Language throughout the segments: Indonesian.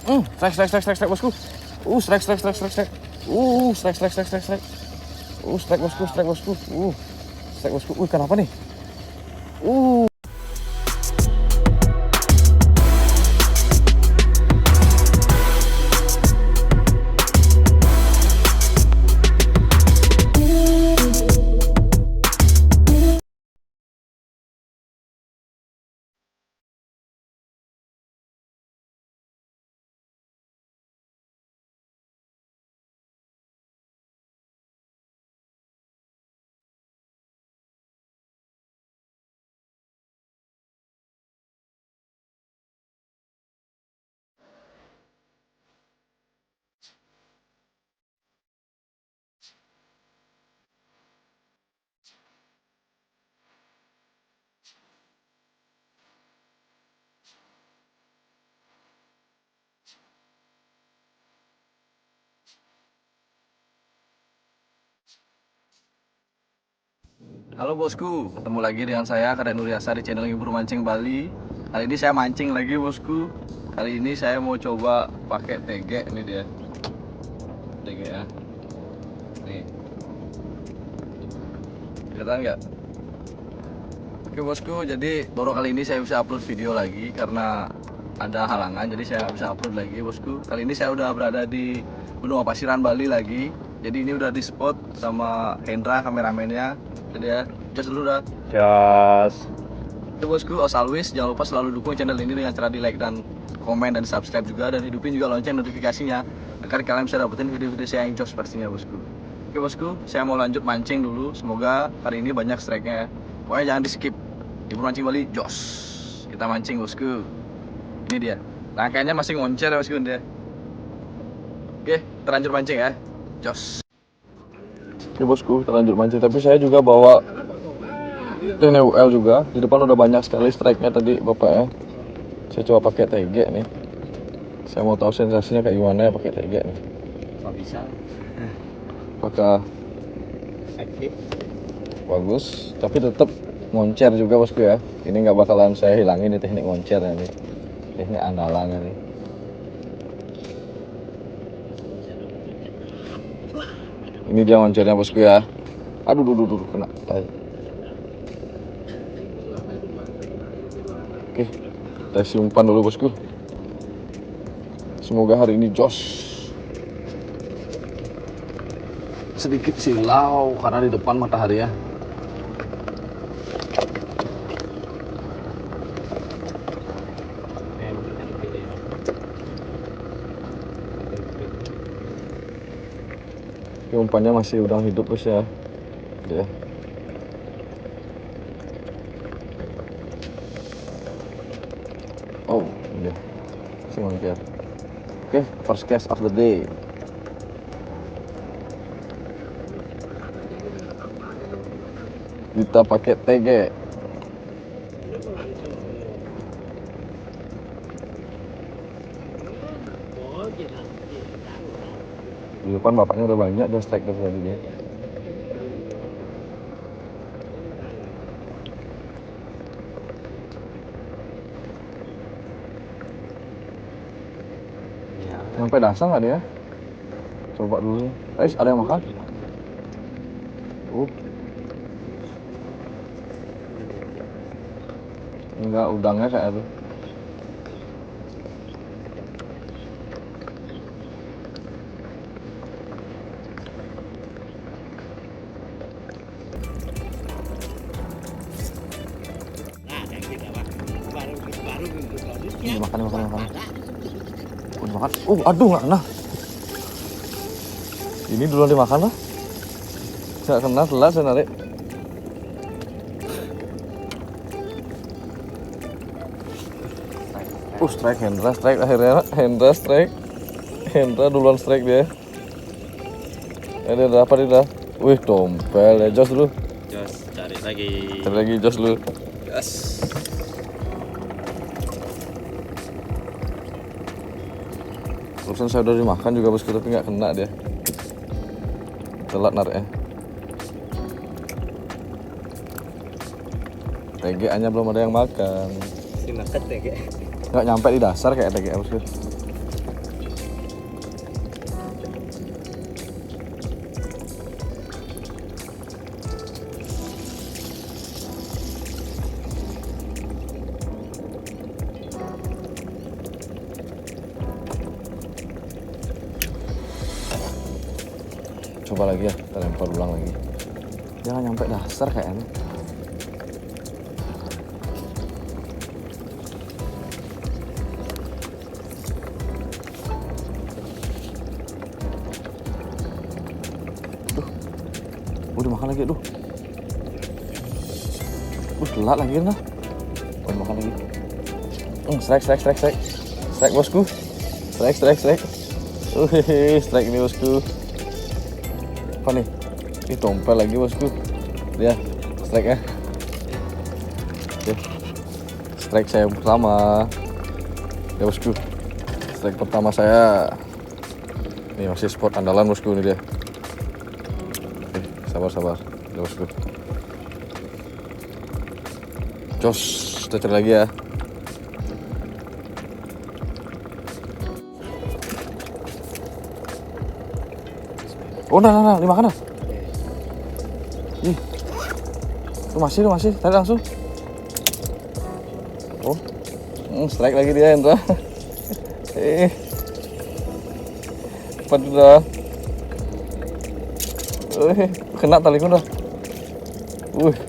Strike bosku. Strike. Strike bosku. Strike bosku. Ikan apa nih? Halo bosku, ketemu lagi dengan saya Kadek Nuriasa di channel Ibu Mancing Bali. Kali ini saya mancing lagi bosku. Kali ini saya mau coba pakai TG. Ini dia TG ya. Nih, kelihatan nggak? Oke bosku, jadi baru kali ini saya bisa upload video lagi karena ada halangan, jadi saya nggak bisa upload lagi bosku. Kali ini saya udah berada di Benua Pasiran Bali lagi. Jadi ini udah di spot sama Hendra kameramennya. Jadi ya, just dulu dah. Jas. Itu bosku, as always jangan lupa selalu dukung channel ini dengan cara di like dan komen dan subscribe juga, dan hidupin juga lonceng notifikasinya agar kalian bisa dapetin video-video saya yang jos pastinya bosku. Oke bosku, saya mau lanjut mancing dulu. Semoga hari ini banyak strike-nya. Pokoknya jangan di skip. Ibu Mancing Bali jos. Kita mancing bosku. Ini dia. Rangkaiannya masih ngoncer ya bosku dia. Oke, kita lanjut mancing ya. Jos. Oke bosku, kita lanjut mancing. Tapi saya juga bawa TNWL juga. Di depan udah banyak sekali strike-nya tadi bapak ya. Saya coba pakai TG nih. Saya mau tahu sensasinya kayak gimana ya pakai TG nih. Kok bisa? Apakah Aktif. bagus? Tapi tetap moncer juga bosku ya. Ini nggak bakalan saya hilangin nih teknik moncer ini. Teknik andalan ini. Ini dia moncernya bosku ya. Aduh, kena. Oke, kita isi umpan dulu bosku. Semoga hari ini jos. Sedikit silau karena di depan matahari ya. Oke, umpannya masih udang hidup bos ya. Oke. Oh, iya. Masih moncer. Oke, first cast of the day. Kita pakai TG. Di depan bapaknya udah banyak dan strike dari tadi dia. Sampai dasar nggak dia? Coba dulu. Ada yang makan? Enggak, udangnya kayak itu. Ini makan. Dimakan. Aduh nggak kena. Ini duluan dimakan lah. Nggak kena, telat saya narik. Strike Hendra, strike akhirnya. Hendra duluan strike dia. Ada apa dia? Wih, tompel ya, jos dulu. Jos, cari lagi. Jos dulu. Jos. Terusan saya udah dimakan juga bosku, tapi nggak kena dia. Telat nariknya. TG-nya belum ada yang makan. Dimakan TG. Nggak nyampe di dasar kayak TG bosku. Coba lagi ya, kita lempar ulang lagi. Jangan nyampe dasar kayaknya. Udah makan lagi, aduh. Telat lagi nah. Udah makan lagi. Strike bosku. Strike. Strike ini bosku. Apa nih? Ini tompel lagi bosku. Dia strike ya. Oke. Strike saya yang pertama. Ya bosku. Strike pertama saya. Ini masih spot andalan bosku ini dia. Sabar ya bosku. Jos, kita cari lagi ya. Oh nah, dimakan dah. Ih, lu masih, tadi langsung. Oh, strike lagi dia Hendra. Cepat udah. Kena tali dah.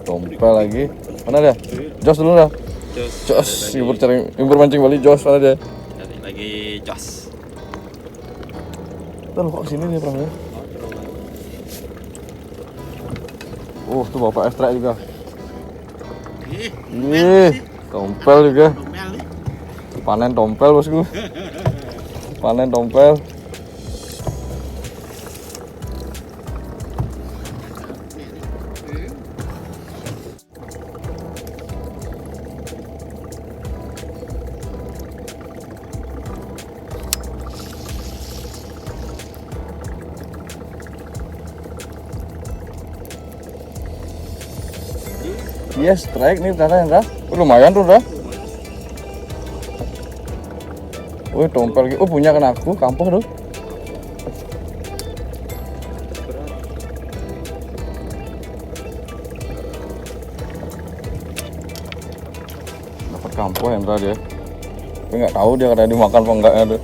Tompel lagi. Mana dia? Jos dulu dah. Jos, ngibur mancing Bali Jos mana dia? Cari lagi Jos. Tuh kok sini dia perahunya. Tuh bapak strike juga. Tompel juga. Panen tompel bosku. Panen tompel. Yes, strike nih ternyata Hendra. Lumayan tuh dah. Tompel gitu. Punya kan aku, kampung tuh. Dapat kampung Hendra dia. Tapi nggak tahu dia kada dimakan apa enggaknya tuh.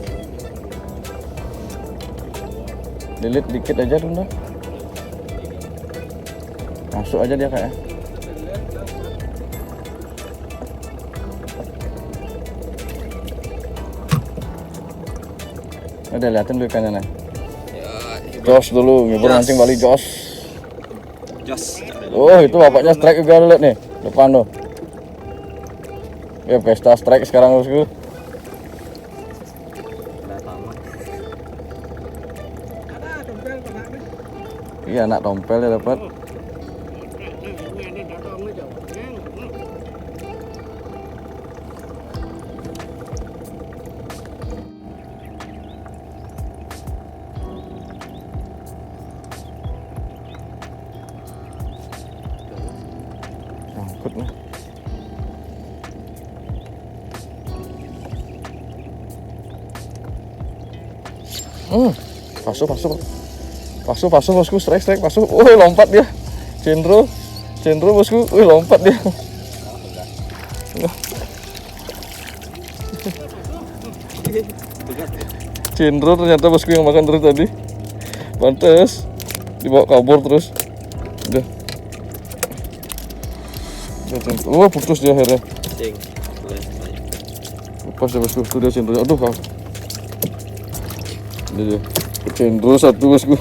Lilit dikit aja tuh dah. Masuk aja dia kayaknya. Udah liatin dulu ikannya nih. Jos dulu, ngibur mancing Bali Jos. Itu bapaknya strike juga lihat nih, depan tuh. Ya pesta strike sekarang bosku. Iya anak tompel ya dapat. Sangkut nih. Pasu bosku, strike pasu. Lompat dia. Cendro bosku. Lompat dia. Cendro ternyata bosku yang makan terus tadi. Pantes dibawa kabur terus. Udah. Putus dia akhirnya. Lepas ya bosku, tuh dia cendro. Aduh kau. Dia cendro satu bosku.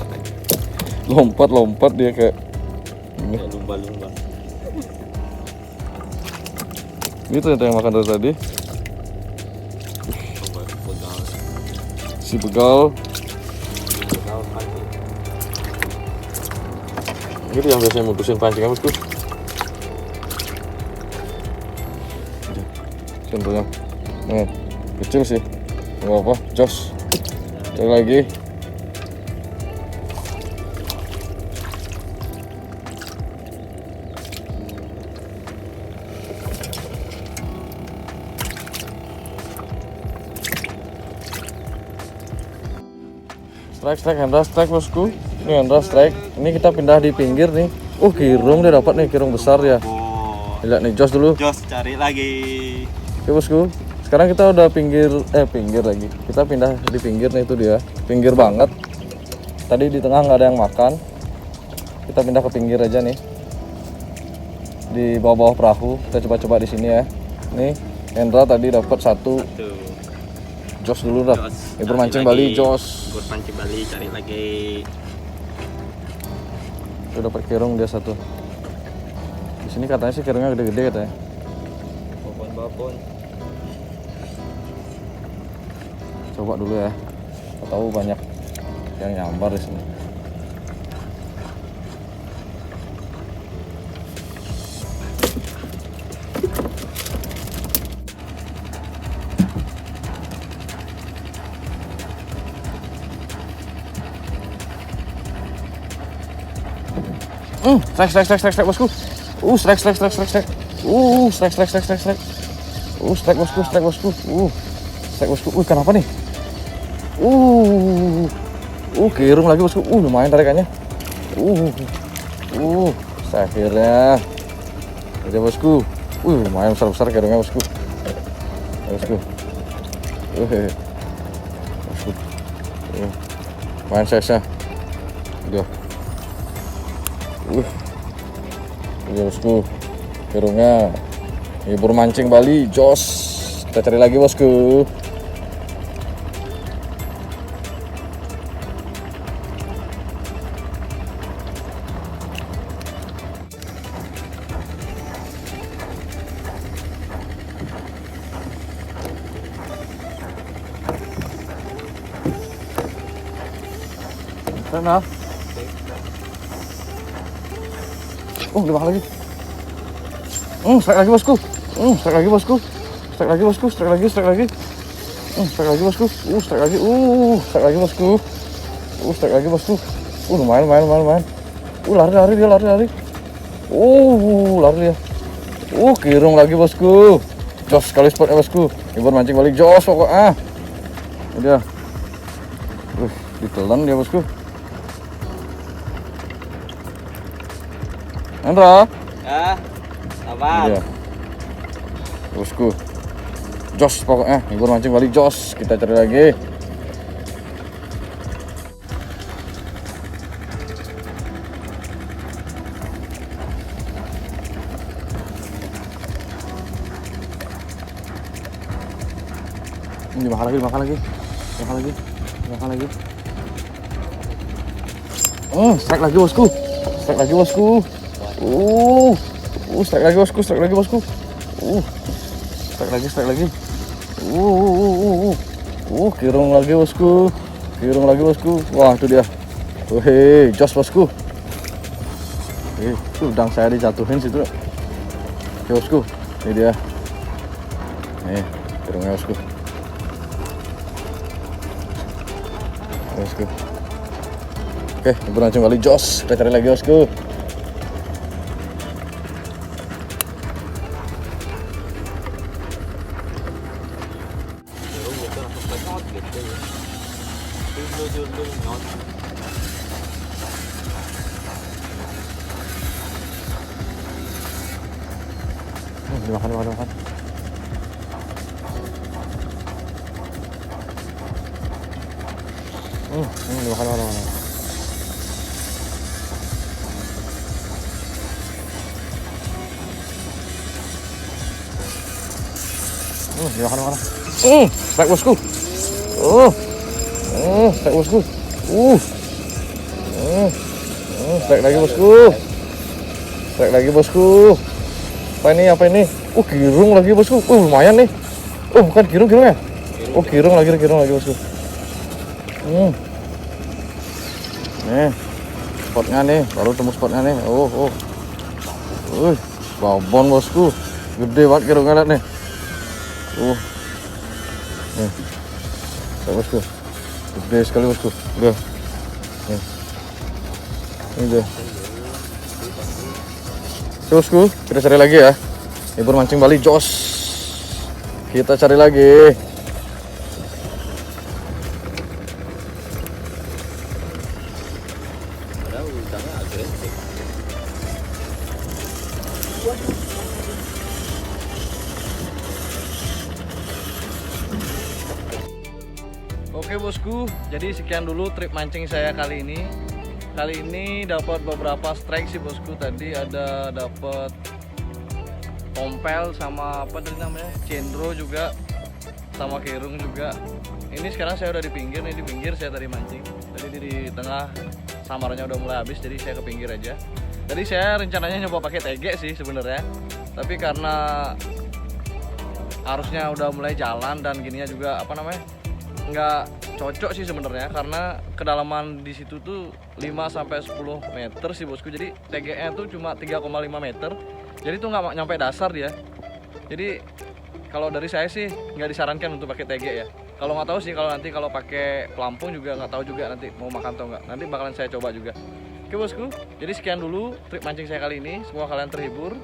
Lompat dia kayak lumba-lumba. Ini ternyata yang makan dari tadi. Si begal. Ini yang biasanya mutusin pancing bosku. Cendronya kecil sih, nggak apa, jos. Cari lagi. Strike Hendra strike bosku. Ini Hendra strike. Ini kita pindah di pinggir nih. Kirung dia dapat nih, kirung besar ya. Lihat nih jos dulu. Jos cari lagi. Oke bosku, sekarang kita udah pinggir lagi. Kita pindah di pinggir nih, itu dia. Pinggir banget. Tadi di tengah nggak ada yang makan. kita pindah ke pinggir aja nih. Di bawah-bawah perahu, kita coba-coba di sini ya. Nih, Hendra tadi dapat satu. Jos dulu dah. Libur mancing Bali, Jos. Libur mancing Bali, cari lagi. Udah dapat kerung dia satu. Di sini katanya sih kerungnya gede-gede katanya. Babon. Coba dulu ya. Kita tahu banyak yang nyambar di sini. Strike bosku. Strike. Strike bosku. Strike bosku. Ikan apa nih? Kirung lagi bosku. Lumayan tarikannya. Akhirnya. Aja bosku. Lumayan besar kirungnya bosku. Bosku. Bosku. Lumayan size-nya. Udah. Ya bosku, kirungnya libur mancing Bali, Jos. Kita cari lagi bosku. Sana. Dimakan lagi. Strike lagi bosku. Strike lagi bosku. Strike lagi bosku. Strike lagi bosku. Strike lagi bosku. Lumayan. Lari dia. Lari dia. Kirung lagi bosku. Jos sekali spotnya bosku. Libur mancing balik jos pokoknya. Udah. Ditelan dia bosku. Hendra. Apa? Iya. Bosku. Jos pokoknya, libur mancing Bali jos. Kita cari lagi. Makan lagi. Strike lagi bosku. Strike lagi bosku. Strike lagi bosku. Strike lagi. Kirung lagi bosku. Wah, itu dia. Jos bosku. Udang saya dijatuhin situ. Oke bosku, ini dia. Nih, kirungnya bosku. Bosku. Oke, libur mancing Bali jos. Kita cari lagi bosku. Dimakan. Dimakan. Strike bosku. Strike bosku. Strike lagi bosku. Apa ini? Kirung lagi bosku. Lumayan nih. Bukan kirungnya. Kirung lagi bosku. Nih, spotnya nih, baru temu spotnya nih. Babon bosku. Gede banget kirungnya lihat nih. Nih. Bosku. Gede sekali bosku. Udah. Nih. Ini dia. Bosku, kita cari lagi ya. Libur mancing Bali jos. Kita cari lagi. Oke bosku, jadi sekian dulu trip mancing saya kali ini. kali ini dapat beberapa strike sih bosku. Tadi ada dapat tompel sama apa tadi namanya, cendro juga, sama kerung juga. Ini sekarang saya udah di pinggir nih, di pinggir saya tadi mancing. Tadi di tengah samarnya udah mulai habis, jadi saya ke pinggir aja. Tadi saya rencananya nyoba pakai tege sih sebenarnya, tapi karena arusnya udah mulai jalan dan gininya juga apa namanya nggak cocok sih sebenarnya, karena kedalaman di situ tuh 5 sampai 10 meter sih bosku. Jadi TG-nya tuh cuma 3,5 meter. Jadi tuh nggak nyampe dasar dia. Jadi kalau dari saya sih nggak disarankan untuk pakai TG ya. Kalau nggak tahu sih kalau nanti kalau pakai pelampung juga nggak tahu juga nanti mau makan atau nggak. Nanti bakalan saya coba juga. Oke bosku, jadi sekian dulu trik mancing saya kali ini. Semoga kalian terhibur.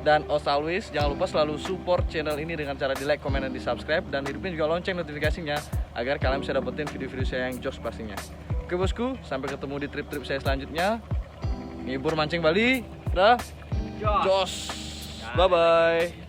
Dan as always, jangan lupa selalu support channel ini dengan cara di like, komen, dan di subscribe. Dan hidupin juga lonceng notifikasinya agar kalian bisa dapetin video-video saya yang jos pastinya. Oke bosku, sampai ketemu di trip-trip saya selanjutnya. Ngibur mancing Bali, dah, jos, bye-bye.